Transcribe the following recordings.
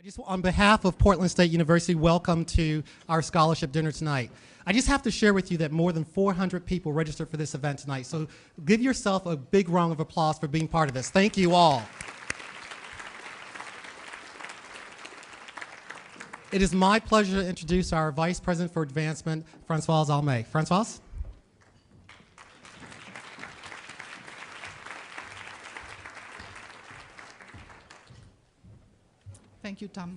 I just, on behalf of Portland State University, welcome to our scholarship dinner tonight. I just have to share with you that more than 400 people registered for this event tonight, so give yourself a big round of applause for being part of this. Thank you all. It is my pleasure to introduce our Vice President for Advancement, Françoise Almé. Françoise? Thank you, Tom.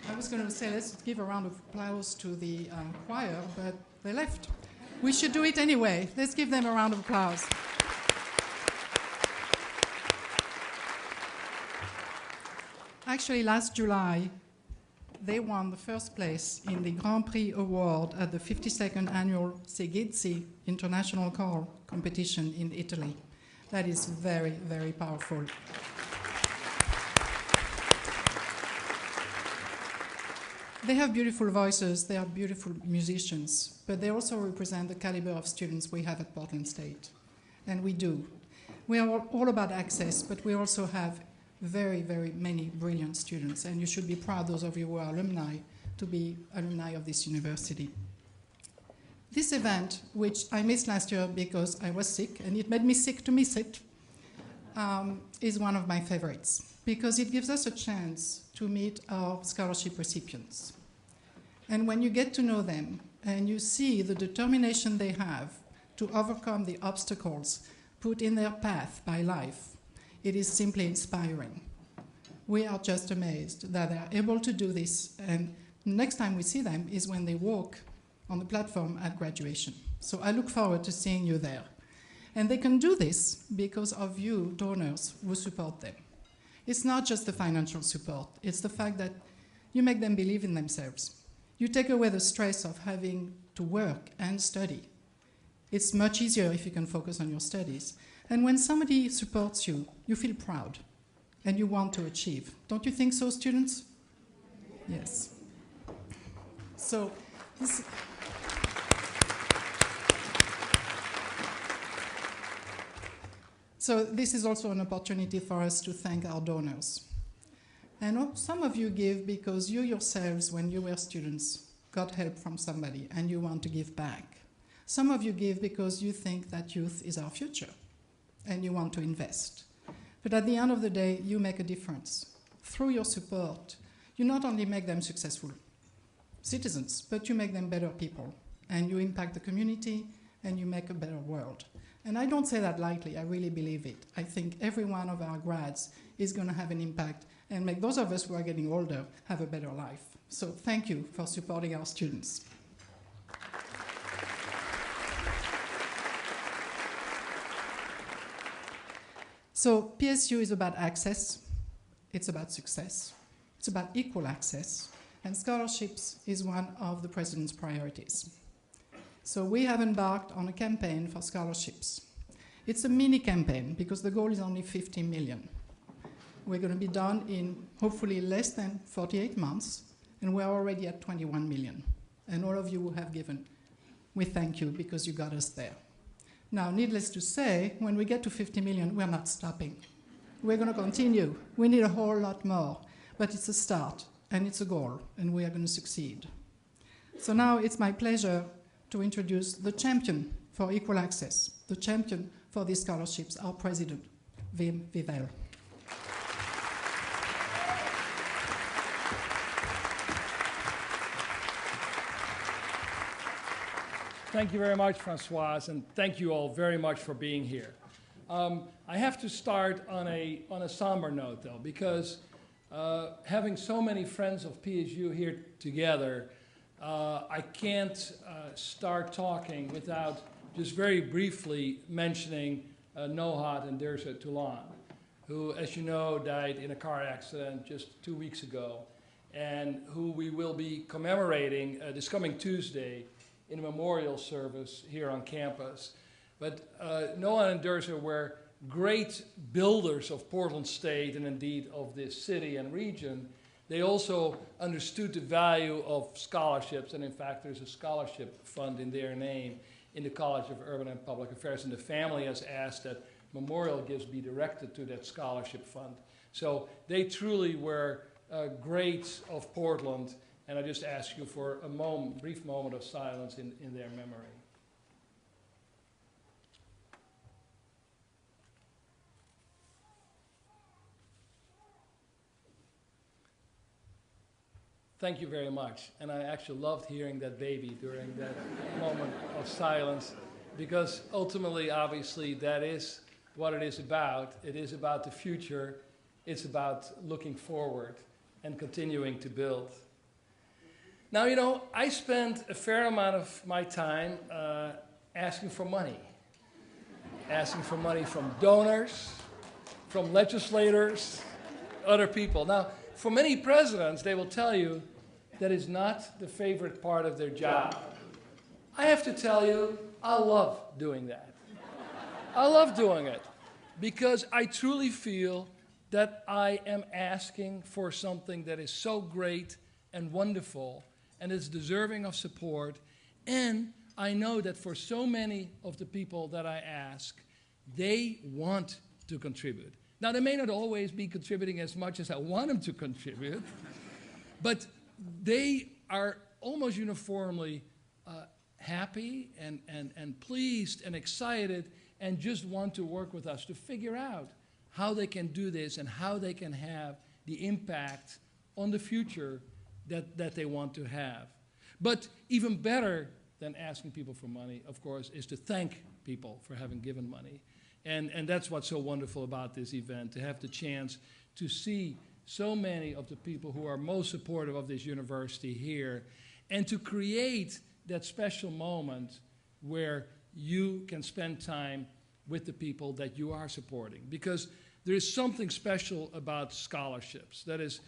I was going to say let's give a round of applause to the choir, but they left. We should do it anyway. Let's give them a round of applause. Actually, last July, they won the first place in the Grand Prix Award at the 52nd Annual Segezzi International Choral Competition in Italy. That is very, very powerful. They have beautiful voices, they are beautiful musicians, but they also represent the caliber of students we have at Portland State. And we do. We are all about access, but we also have very, very many brilliant students, and you should be proud, those of you who are alumni, to be alumni of this university. This event, which I missed last year because I was sick, and it made me sick to miss it, is one of my favorites, because it gives us a chance to meet our scholarship recipients. And when you get to know them, and you see the determination they have to overcome the obstacles put in their path by life, it is simply inspiring. We are just amazed that they are able to do this, and next time we see them is when they walk on the platform at graduation. So I look forward to seeing you there. And they can do this because of you, donors, who support them. It's not just the financial support, it's the fact that you make them believe in themselves. You take away the stress of having to work and study. It's much easier if you can focus on your studies. And when somebody supports you, you feel proud and you want to achieve. Don't you think so, students? Yes. So this is also an opportunity for us to thank our donors. And some of you give because you yourselves, when you were students, got help from somebody and you want to give back. Some of you give because you think that youth is our future and you want to invest. But at the end of the day, you make a difference. Through your support, you not only make them successful citizens, but you make them better people, and you impact the community, and you make a better world. And I don't say that lightly, I really believe it. I think every one of our grads is going to have an impact and make those of us who are getting older have a better life. So thank you for supporting our students. So PSU is about access, it's about success, it's about equal access, and scholarships is one of the President's priorities. So we have embarked on a campaign for scholarships. It's a mini campaign because the goal is only 50 million. We're going to be done in hopefully less than 48 months, and we're already at 21 million. And all of you who have given, we thank you because you got us there. Now, needless to say, when we get to 50 million, we're not stopping. We're going to continue. We need a whole lot more, but it's a start, and it's a goal, and we are going to succeed. So now it's my pleasure to introduce the champion for equal access, the champion for these scholarships, our president, Wim Wiewel. Thank you very much, Françoise, and thank you all very much for being here. I have to start on a somber note, though, because having so many friends of PSU here together, I can't start talking without just very briefly mentioning Nohat and Dirza Toulan, who, as you know, died in a car accident just 2 weeks ago, and who we will be commemorating this coming Tuesday in a memorial service here on campus. But Nohat and Dirza were great builders of Portland State and indeed of this city and region. They also understood the value of scholarships, and in fact there's a scholarship fund in their name in the College of Urban and Public Affairs, and the family has asked that memorial gifts be directed to that scholarship fund. So they truly were greats of Portland, and I just ask you for a moment, brief moment of silence in their memory. Thank you very much. And I actually loved hearing that baby during that moment of silence, because ultimately, obviously, that is what it is about. It is about the future. It's about looking forward and continuing to build. Now, you know, I spent a fair amount of my time asking for money. Asking for money from donors, from legislators, other people. Now, for many presidents, they will tell you that is not the favorite part of their job. I have to tell you, I love doing that. I love doing it because I truly feel that I am asking for something that is so great and wonderful and is deserving of support. And I know that for so many of the people that I ask, they want to contribute. Now, they may not always be contributing as much as I want them to contribute, but they are almost uniformly happy and pleased and excited and just want to work with us to figure out how they can do this and how they can have the impact on the future that they want to have. But even better than asking people for money, of course, is to thank people for having given money. And that's what's so wonderful about this event, to have the chance to see so many of the people who are most supportive of this university here, and to create that special moment where you can spend time with the people that you are supporting. Because there is something special about scholarships that is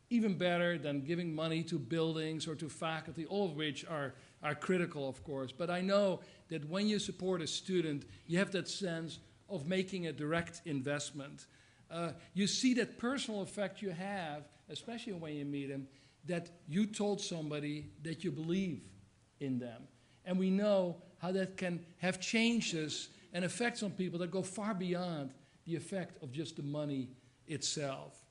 even better than giving money to buildings or to faculty, all of which are critical, of course. But I know that when you support a student, you have that sense of making a direct investment. You see that personal effect you have, especially when you meet them, that you told somebody that you believe in them. And we know how that can have changes and effects on people that go far beyond the effect of just the money itself.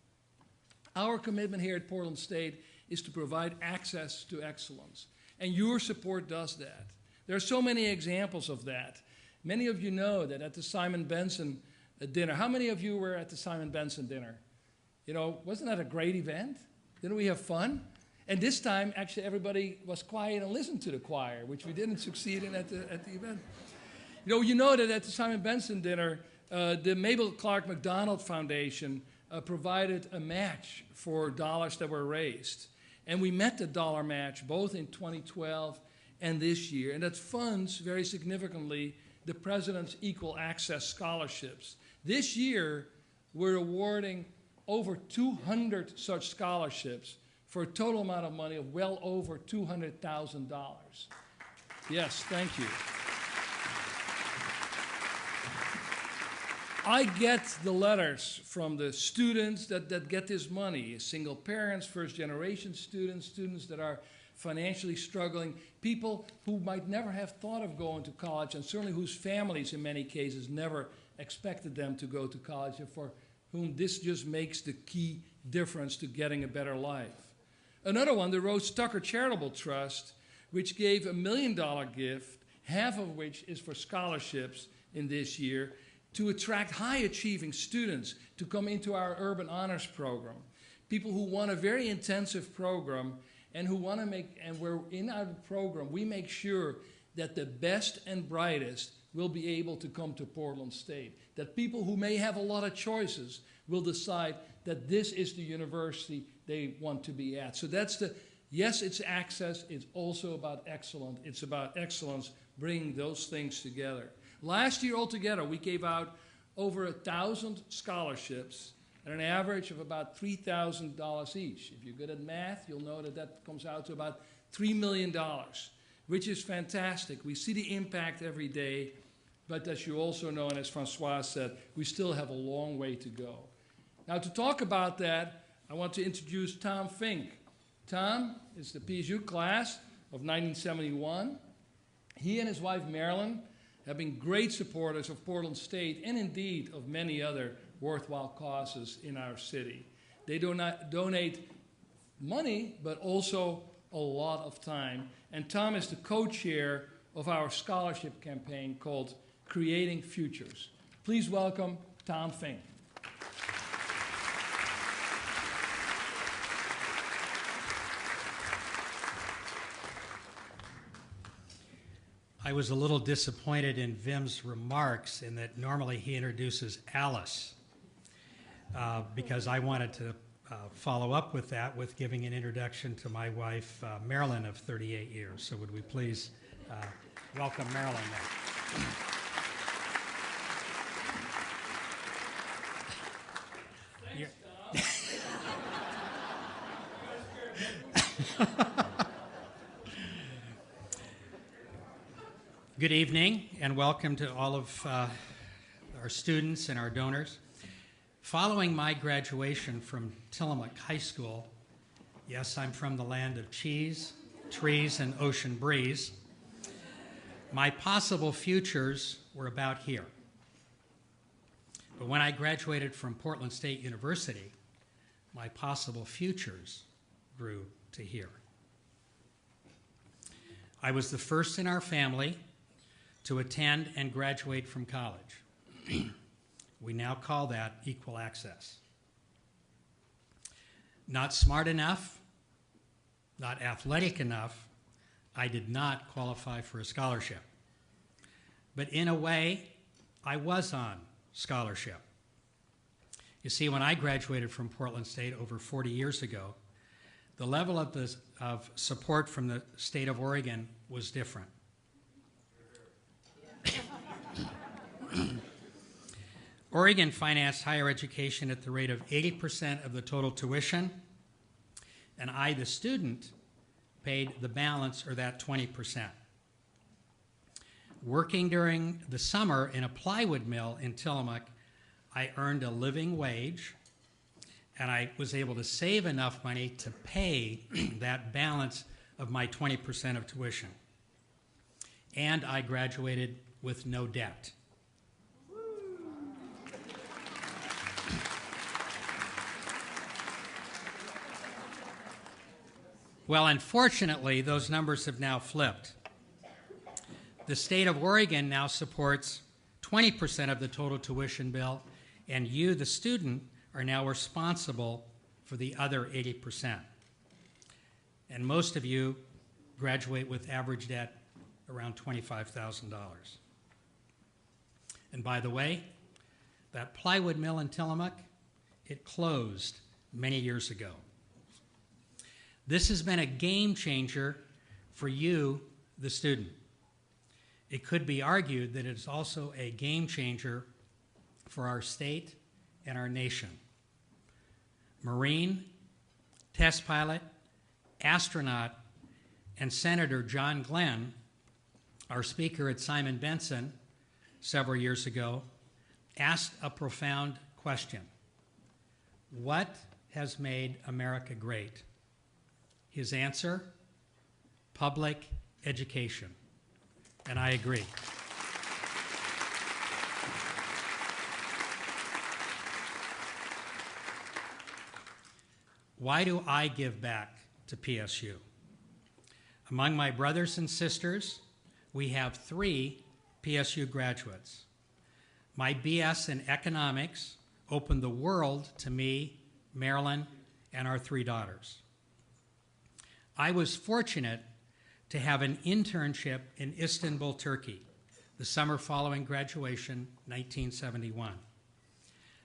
Our commitment here at Portland State is to provide access to excellence, and your support does that. There are so many examples of that. Many of you know that at the Simon Benson dinner, how many of you were at the Simon Benson dinner? You know, wasn't that a great event? Didn't we have fun? And this time, actually, everybody was quiet and listened to the choir, which we didn't succeed in at the event. You know that at the Simon Benson dinner, the Mabel Clark McDonald Foundation provided a match for dollars that were raised. And we met the dollar match both in 2012 and this year. And that funds, very significantly, the President's Equal Access Scholarships. This year, we're awarding over 200 such scholarships for a total amount of money of well over $200,000. Yes, thank you. I get the letters from the students that get this money, single parents, first-generation students, students that are financially struggling, people who might never have thought of going to college, and certainly whose families, in many cases, never expected them to go to college, and for whom this just makes the key difference to getting a better life. Another one, the Rose Tucker Charitable Trust, which gave $1 million gift, half of which is for scholarships in this year, to attract high-achieving students to come into our Urban Honors Program. People who want a very intensive program and who want to make, and we're in our program, we make sure that the best and brightest will be able to come to Portland State. That people who may have a lot of choices will decide that this is the university they want to be at. So that's the, yes, it's access, it's also about excellence. It's about excellence, bringing those things together. Last year altogether, we gave out over 1,000 scholarships at an average of about $3,000 each. If you're good at math, you'll know that that comes out to about $3 million, which is fantastic. We see the impact every day, but as you also know, and as Francois said, we still have a long way to go. Now, to talk about that, I want to introduce Tom Fink. Tom is the PSU class of 1971. He and his wife, Marilyn, have been great supporters of Portland State and indeed of many other worthwhile causes in our city. They do not donate money, but also a lot of time. And Tom is the co-chair of our scholarship campaign called Creating Futures. Please welcome Tom Fink. I was a little disappointed in Vim's remarks in that normally he introduces Alice because I wanted to follow up with that with giving an introduction to my wife, Marilyn, of 38 years. So would we please welcome Marilyn now. Good evening and welcome to all of our students and our donors. Following my graduation from Tillamook High School, yes, I'm from the land of cheese, trees, and ocean breeze, my possible futures were about here. But when I graduated from Portland State University, my possible futures grew to here. I was the first in our family to attend and graduate from college. We now call that equal access. Not smart enough, not athletic enough, I did not qualify for a scholarship. But in a way, I was on scholarship. You see, when I graduated from Portland State over 40 years ago, the level of support from the state of Oregon was different. Oregon financed higher education at the rate of 80% of the total tuition, and I, the student, paid the balance, or that 20%. Working during the summer in a plywood mill in Tillamook, I earned a living wage, and I was able to save enough money to pay that balance of my 20% of tuition. And I graduated with no debt. Well, unfortunately, those numbers have now flipped. The state of Oregon now supports 20% of the total tuition bill, and you, the student, are now responsible for the other 80%. And most of you graduate with average debt around $25,000. And by the way, that plywood mill in Tillamook, it closed many years ago. This has been a game changer for you, the student. It could be argued that it's also a game changer for our state and our nation. Marine, test pilot, astronaut, and Senator John Glenn, our speaker at Simon Benson several years ago, asked a profound question. What has made America great? His answer, public education. And I agree. Why do I give back to PSU? Among my brothers and sisters, we have 3 PSU graduates. My BS in economics opened the world to me, Marilyn, and our 3 daughters. I was fortunate to have an internship in Istanbul, Turkey, the summer following graduation, 1971.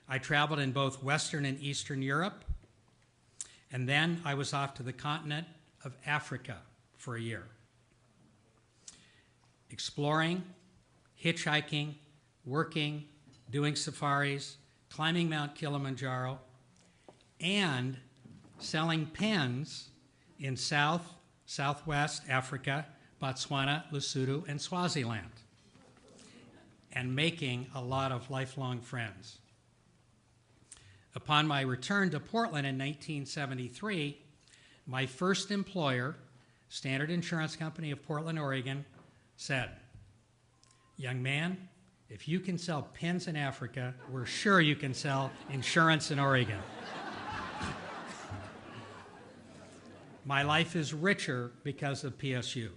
I traveled in both Western and Eastern Europe, and then I was off to the continent of Africa for a year. Exploring, hitchhiking, working, doing safaris, climbing Mount Kilimanjaro, and selling pens in Southwest Africa, Botswana, Lesotho, and Swaziland, and making a lot of lifelong friends. Upon my return to Portland in 1973, my first employer, Standard Insurance Company of Portland, Oregon, said, "Young man, If you can sell pins in Africa, we're sure you can sell insurance in Oregon. My life is richer because of PSU.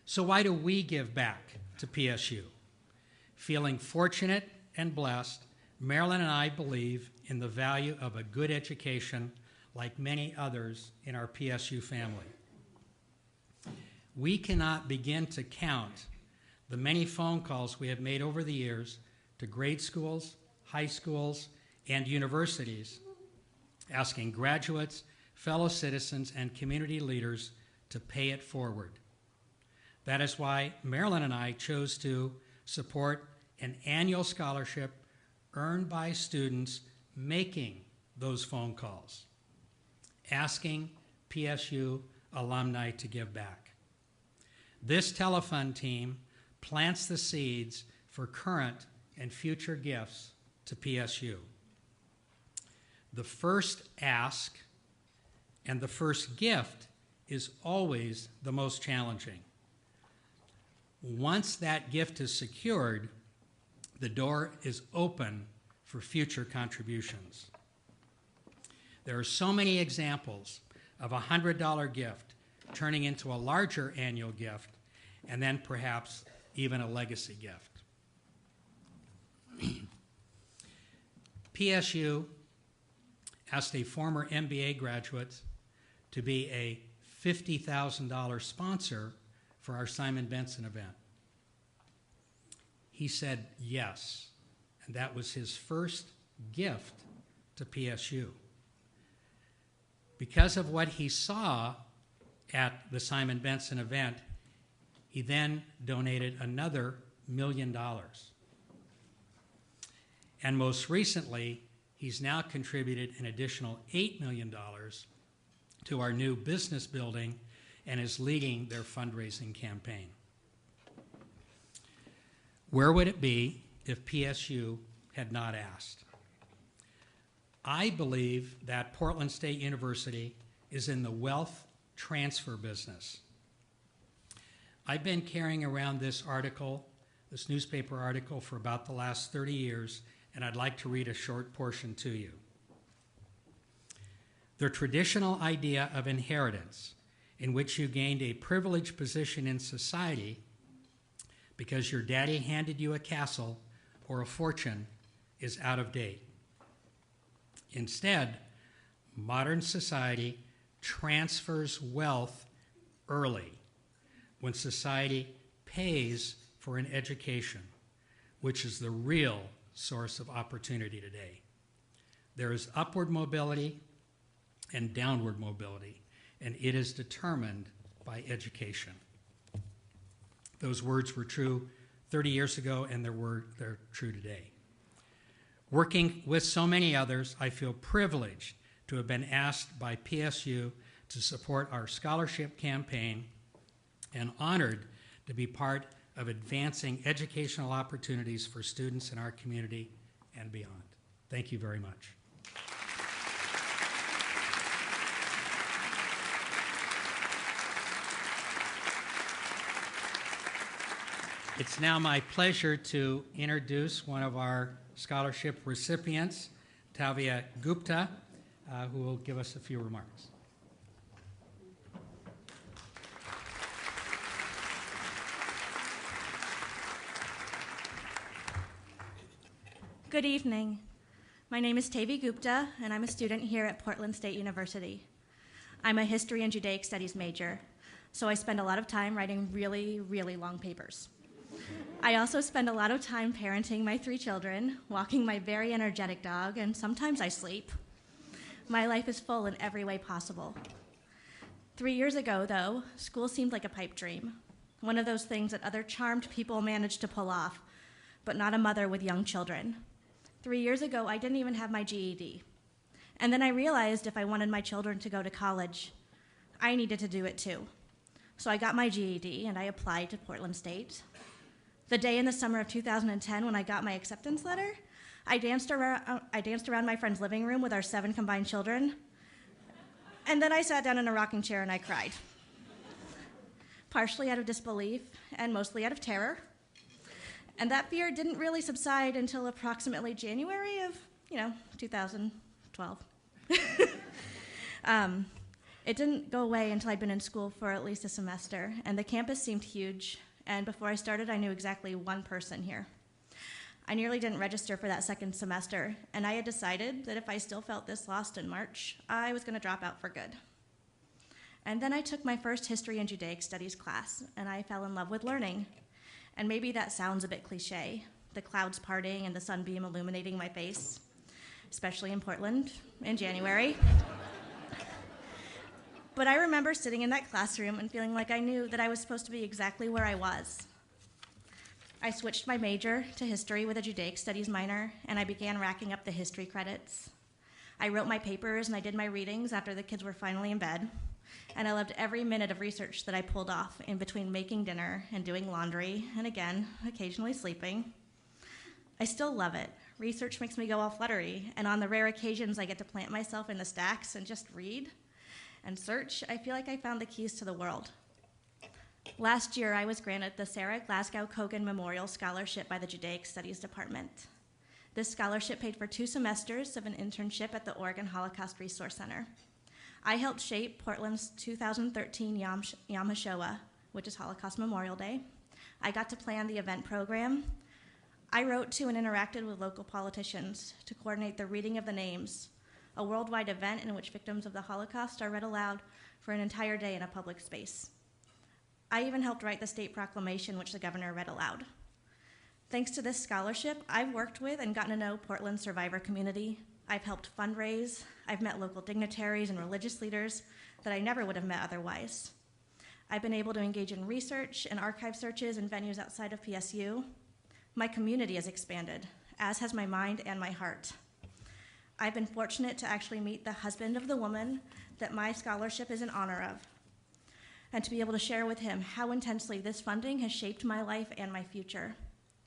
So why do we give back to PSU? Feeling fortunate and blessed, Marilyn and I believe in the value of a good education like many others in our PSU family. We cannot begin to count the many phone calls we have made over the years to grade schools, high schools, and universities asking graduates, fellow citizens, and community leaders to pay it forward. That is why Marilyn and I chose to support an annual scholarship earned by students making those phone calls, asking PSU alumni to give back. This telefund team plants the seeds for current and future gifts to PSU. The first ask and the first gift is always the most challenging. Once that gift is secured, the door is open for future contributions. There are so many examples of a $100 gift turning into a larger annual gift, and then perhaps even a legacy gift. PSU asked a former MBA graduate to be a $50,000 sponsor for our Simon Benson event. He said yes, and that was his first gift to PSU. Because of what he saw at the Simon Benson event, he then donated another $1 million. And most recently, he's now contributed an additional $8 million to our new business building and is leading their fundraising campaign. Where would it be if PSU had not asked? I believe that Portland State University is in the wealth transfer business. I've been carrying around this article, this newspaper article, for about the last 30 years, and I'd like to read a short portion to you. The traditional idea of inheritance, in which you gained a privileged position in society because your daddy handed you a castle or a fortune, is out of date. Instead, modern society transfers wealth early, when society pays for an education, which is the real source of opportunity today. There is upward mobility and downward mobility, and it is determined by education. Those words were true 30 years ago, and they're true today. Working with so many others, I feel privileged to have been asked by PSU to support our scholarship campaign and honored to be part of advancing educational opportunities for students in our community and beyond. Thank you very much. It's now my pleasure to introduce one of our scholarship recipients, Tavia Gupta, who will give us a few remarks. Good evening. My name is Tavi Gupta, and I'm a student here at Portland State University. I'm a history and Judaic studies major, so I spend a lot of time writing really, really long papers. I also spend a lot of time parenting my 3 children, walking my very energetic dog, and sometimes I sleep. My life is full in every way possible. 3 years ago, though, school seemed like a pipe dream, one of those things that other charmed people manage to pull off, but not a mother with young children. 3 years ago, I didn't even have my GED. And then I realized if I wanted my children to go to college, I needed to do it too. So I got my GED and I applied to Portland State. The day in the summer of 2010 when I got my acceptance letter, I danced around my friend's living room with our 7 combined children. And then I sat down in a rocking chair and I cried. Partially out of disbelief and mostly out of terror. And that fear didn't really subside until approximately January of, 2012. It didn't go away until I'd been in school for at least a semester, and the campus seemed huge, and before I started, I knew exactly one person here. I nearly didn't register for that second semester, and I had decided that if I still felt this lost in March, I was going to drop out for good. And then I took my first History and Judaic Studies class, and I fell in love with learning. And maybe that sounds a bit cliche, the clouds parting and the sunbeam illuminating my face, especially in Portland in January. But I remember sitting in that classroom and feeling like I knew that I was supposed to be exactly where I was. I switched my major to history with a Judaic Studies minor, and I began racking up the history credits. I wrote my papers and I did my readings after the kids were finally in bed, and I loved every minute of research that I pulled off in between making dinner and doing laundry, and again, occasionally sleeping. I still love it. Research makes me go all fluttery, and on the rare occasions I get to plant myself in the stacks and just read and search, I feel like I found the keys to the world. Last year, I was granted the Sarah Glasgow Kogan Memorial Scholarship by the Judaic Studies Department. This scholarship paid for 2 semesters of an internship at the Oregon Holocaust Resource Center. I helped shape Portland's 2013 Yom HaShoah, which is Holocaust Memorial Day. I got to plan the event program. I wrote to and interacted with local politicians to coordinate the reading of the names, a worldwide event in which victims of the Holocaust are read aloud for an entire day in a public space. I even helped write the state proclamation, which the governor read aloud. Thanks to this scholarship, I've worked with and gotten to know Portland's survivor community. I've helped fundraise. I've met local dignitaries and religious leaders that I never would have met otherwise. I've been able to engage in research and archive searches in venues outside of PSU. My community has expanded, as has my mind and my heart. I've been fortunate to actually meet the husband of the woman that my scholarship is in honor of, and to be able to share with him how intensely this funding has shaped my life and my future.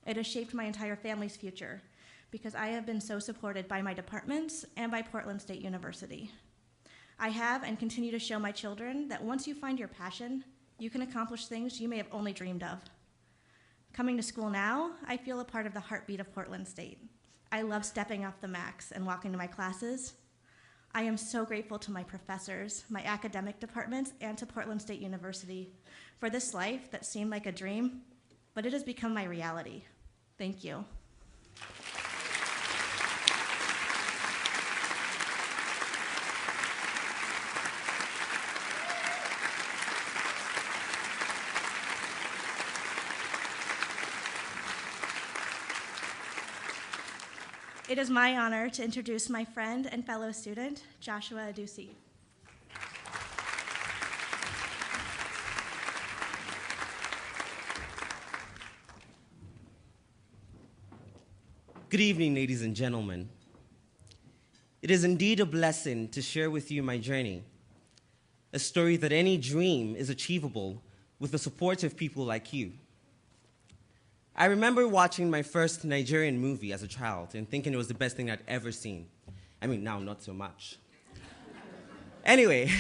It has shaped my entire family's future, because I have been so supported by my departments and by Portland State University. I have and continue to show my children that once you find your passion, you can accomplish things you may have only dreamed of. Coming to school now, I feel a part of the heartbeat of Portland State. I love stepping off the Max and walking to my classes. I am so grateful to my professors, my academic departments, and to Portland State University for this life that seemed like a dream, but it has become my reality. Thank you. It is my honor to introduce my friend and fellow student, Joshua Adusi. Good evening, ladies and gentlemen. It is indeed a blessing to share with you my journey, a story that any dream is achievable with the support of people like you. I remember watching my first Nigerian movie as a child and thinking it was the best thing I'd ever seen. I mean, now not so much. Anyway,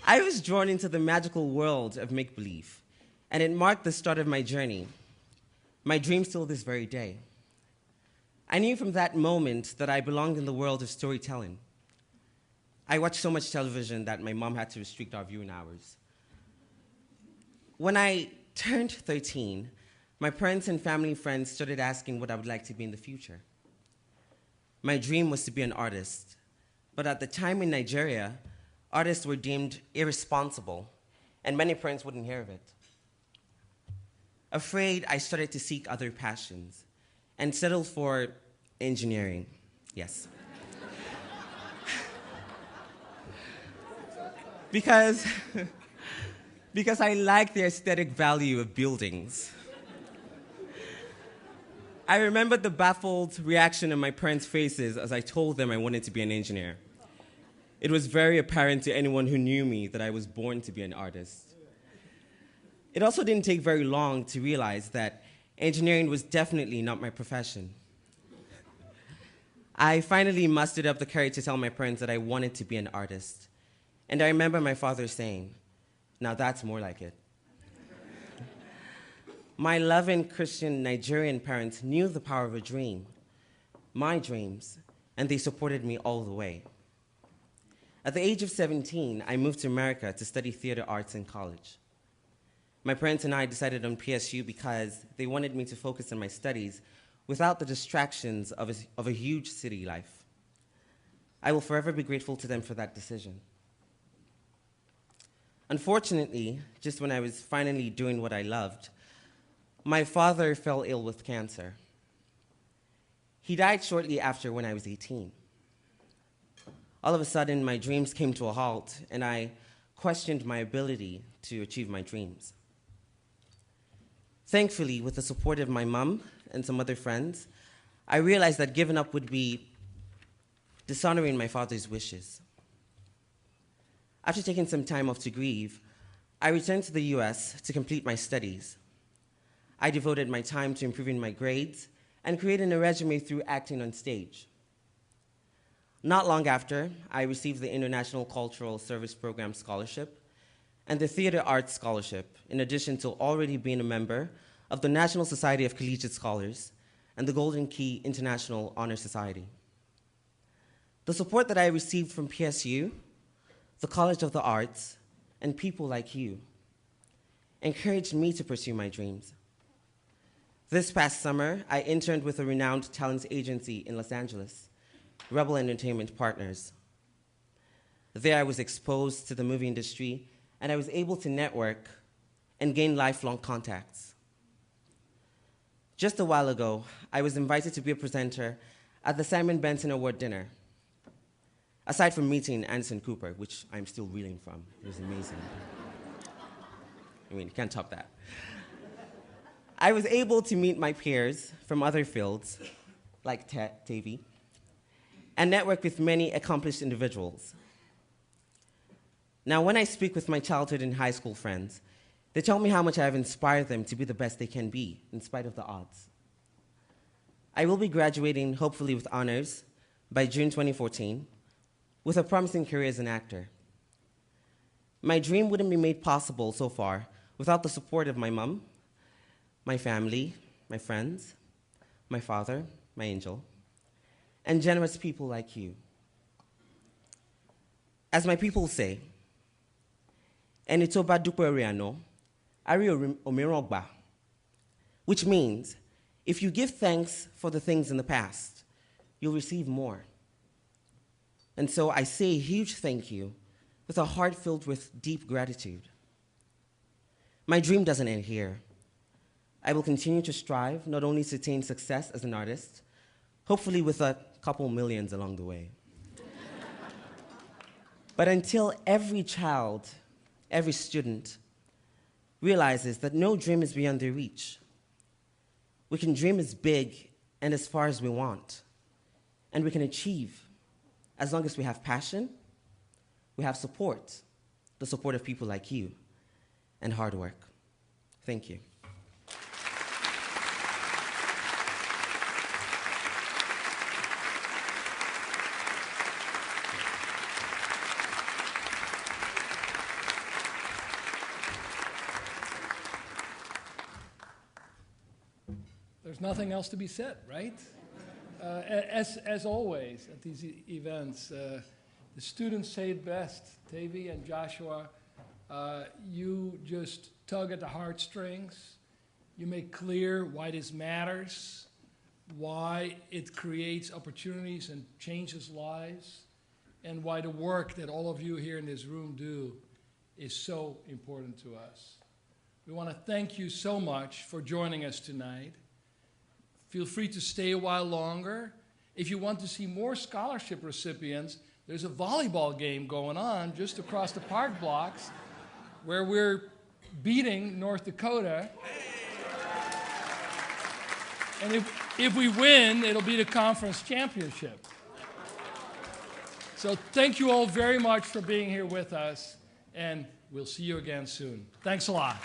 I was drawn into the magical world of make-believe, and it marked the start of my journey, my dream still this very day. I knew from that moment that I belonged in the world of storytelling. I watched so much television that my mom had to restrict our viewing hours. When I turned 13, my parents and family friends started asking what I would like to be in the future. My dream was to be an artist, but at the time in Nigeria, artists were deemed irresponsible, and many parents wouldn't hear of it. Afraid, I started to seek other passions and settled for engineering. Yes. because I like the aesthetic value of buildings. I remember the baffled reaction on my parents' faces as I told them I wanted to be an engineer. It was very apparent to anyone who knew me that I was born to be an artist. It also didn't take very long to realize that engineering was definitely not my profession. I finally mustered up the courage to tell my parents that I wanted to be an artist. And I remember my father saying, "Now that's more like it." My loving Christian Nigerian parents knew the power of a dream, my dreams, and they supported me all the way. At the age of 17, I moved to America to study theater arts in college. My parents and I decided on PSU because they wanted me to focus on my studies without the distractions of a huge city life. I will forever be grateful to them for that decision. Unfortunately, just when I was finally doing what I loved, my father fell ill with cancer. He died shortly after when I was 18. All of a sudden, my dreams came to a halt, and I questioned my ability to achieve my dreams. Thankfully, with the support of my mom and some other friends, I realized that giving up would be dishonoring my father's wishes. After taking some time off to grieve, I returned to the US to complete my studies. I devoted my time to improving my grades and creating a resume through acting on stage. Not long after, I received the International Cultural Service Program Scholarship and the Theater Arts Scholarship, in addition to already being a member of the National Society of Collegiate Scholars and the Golden Key International Honor Society. The support that I received from PSU, the College of the Arts, and people like you encouraged me to pursue my dreams. This past summer, I interned with a renowned talent agency in Los Angeles, Rebel Entertainment Partners. There I was exposed to the movie industry, and I was able to network and gain lifelong contacts. Just a while ago, I was invited to be a presenter at the Simon Benson Award dinner. Aside from meeting Anderson Cooper, which I'm still reeling from, it was amazing. I mean, you can't top that. I was able to meet my peers from other fields, like Tavy, and network with many accomplished individuals. Now, when I speak with my childhood and high school friends, they tell me how much I have inspired them to be the best they can be, in spite of the odds. I will be graduating, hopefully with honors, by June 2014, with a promising career as an actor. My dream wouldn't be made possible so far without the support of my mom, my family, my friends, my father, my angel, and generous people like you. As my people say, "Ẹni tó bá dúpẹ́ oore àná, á rí òmíràn gbà," which means if you give thanks for the things in the past, you'll receive more. And so I say a huge thank you with a heart filled with deep gratitude. My dream doesn't end here. I will continue to strive not only to attain success as an artist, hopefully with a couple millions along the way, but until every child, every student realizes that no dream is beyond their reach. We can dream as big and as far as we want, and we can achieve as long as we have passion, we have support, the support of people like you, and hard work. Thank you. There's nothing else to be said, right? As always at these events, the students say it best. Tavy and Joshua, you just tug at the heartstrings. You make clear why this matters, why it creates opportunities and changes lives, and why the work that all of you here in this room do is so important to us. We want to thank you so much for joining us tonight. Feel free to stay a while longer. If you want to see more scholarship recipients, there's a volleyball game going on just across the park blocks where we're beating North Dakota. And if we win, it'll be the conference championship. So thank you all very much for being here with us, and we'll see you again soon. Thanks a lot.